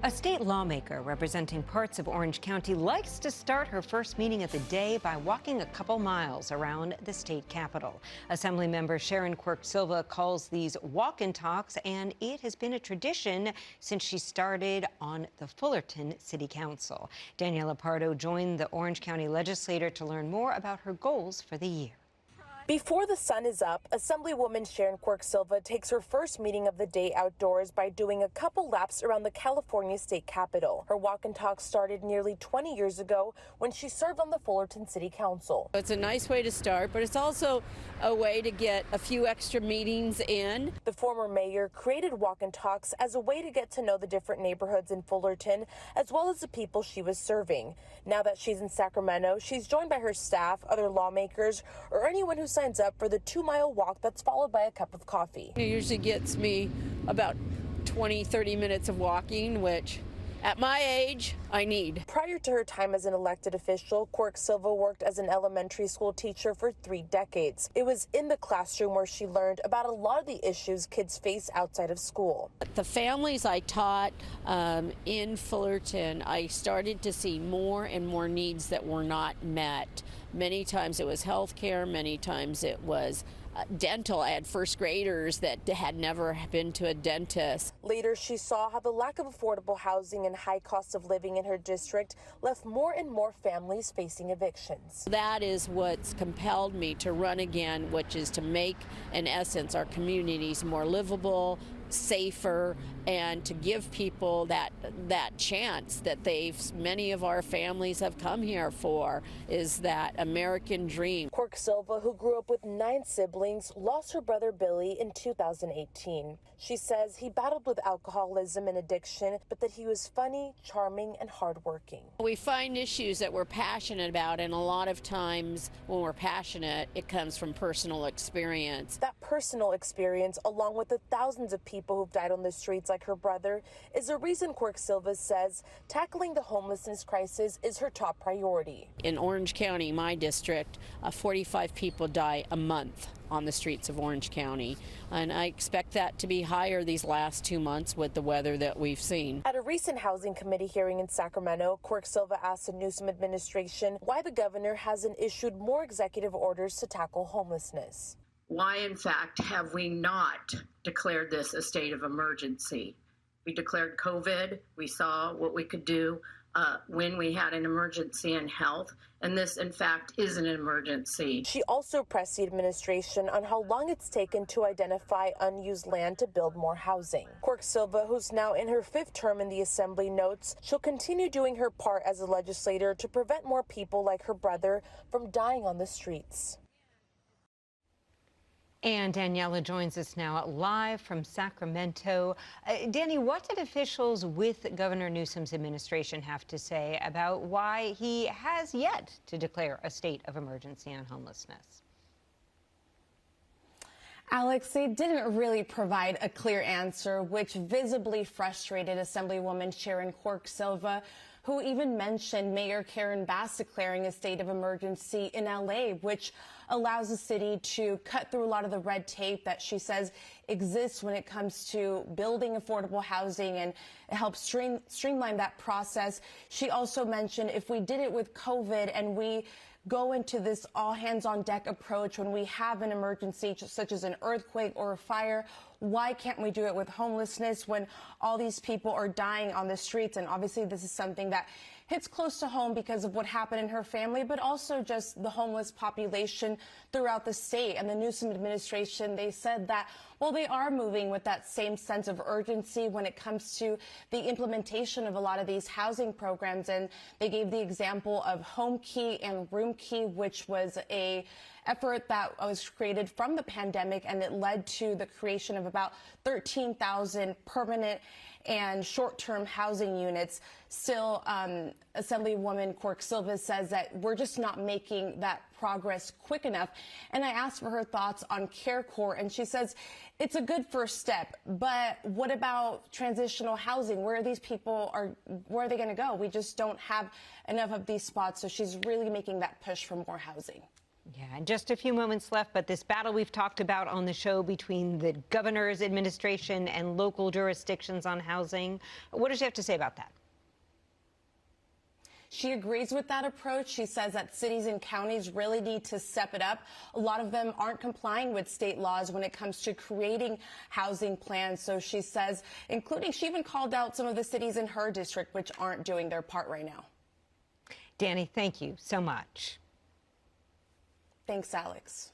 A state lawmaker representing parts of Orange County likes to start her first meeting of the day by walking a couple miles around the state capitol. Assemblymember Sharon Quirk-Silva calls these walk-in talks, and it has been a tradition since she started on the Fullerton City Council. Daniela Pardo joined the Orange County legislator to learn more about her goals for the year. Before the sun is up, Assemblywoman Sharon Quirk-Silva takes her first meeting of the day outdoors by doing a couple laps around the California state capitol. Her walk and talk started nearly 20 years ago when she served on the Fullerton City Council. It's a nice way to start, but it's also a way to get a few extra meetings in. The former mayor created walk and talks as a way to get to know the different neighborhoods in Fullerton, as well as the people she was serving. Now that she's in Sacramento, she's joined by her staff, other lawmakers, or anyone who signs up for the 2-mile walk that's followed by a cup of coffee. It usually gets me about 20-30 minutes of walking, which at my age, I need. Prior to her time as an elected official, Quirk-Silva worked as an elementary school teacher for 3 decades. It was in the classroom where she learned about a lot of the issues kids face outside of school. The families I taught in Fullerton, I started to see more and more needs that were not met. Many times it was health care, many times it was dental. I had first graders that had never been to a dentist. Later, she saw how the lack of affordable housing and high cost of living in her district left more and more families facing evictions. That is what's compelled me to run again, which is to make, in essence, our communities more livable, safer, and to give people that chance that many of our families have come here for, is that American dream. Quirk-Silva, who grew up with 9 siblings, lost her brother Billy in 2018. She says he battled with alcoholism and addiction, but that he was funny, charming, and hardworking. We find issues that we're passionate about, and a lot of times when we're passionate, it comes from personal experience. That personal experience, along with the thousands of people who've died on the streets like her brother, is a reason Quirk-Silva says tackling the homelessness crisis is her top priority. In Orange County, my district, 45 people die a month on the streets of Orange County, and I expect that to be higher these last 2 months with the weather that we've seen. At a recent Housing Committee hearing in Sacramento, Quirk-Silva asked the Newsom administration why the governor hasn't issued more executive orders to tackle homelessness. Why, in fact, have we not declared this a state of emergency? We declared COVID. We saw what we could do when we had an emergency in health, and this, in fact, is an emergency. She also pressed the administration on how long it's taken to identify unused land to build more housing. Quirk-Silva, who's now in her 5th term in the Assembly, notes she'll continue doing her part as a legislator to prevent more people like her brother from dying on the streets. And Daniela joins us now live from Sacramento. Danny, what did officials with Governor Newsom's administration have to say about why he has yet to declare a state of emergency on homelessness? Alex, they didn't really provide a clear answer, which visibly frustrated Assemblywoman Sharon Quirk-Silva, who even mentioned Mayor Karen Bass declaring a state of emergency in LA, which allows the city to cut through a lot of the red tape that she says exists when it comes to building affordable housing, and it helps streamline that process. She also mentioned if we did it with COVID and we go into this all-hands-on-deck approach when we have an emergency such as an earthquake or a fire, why can't we do it with homelessness when all these people are dying on the streets? And obviously this is something that hits close to home because of what happened in her family, but also just the homeless population throughout the state. And the Newsom administration, they said that, well, they are moving with that same sense of urgency when it comes to the implementation of a lot of these housing programs. And they gave the example of Home Key and Room Key, which was a effort that was created from the pandemic, and it led to the creation of about 13,000 permanent and short-term housing units. Still, Assemblywoman Quirk-Silva says that we're just not making that progress quick enough. And I asked for her thoughts on CareCorps, and she says it's a good first step, but what about transitional housing? Where are these people where are they going to go? We just don't have enough of these spots, so she's really making that push for more housing. Yeah, and just a few moments left, but this battle we've talked about on the show between the governor's administration and local jurisdictions on housing, what does she have to say about that? She agrees with that approach. She says that cities and counties really need to step it up. A lot of them aren't complying with state laws when it comes to creating housing plans. So she says, including, she even called out some of the cities in her district which aren't doing their part right now. Danny, thank you so much. Thanks, Alex.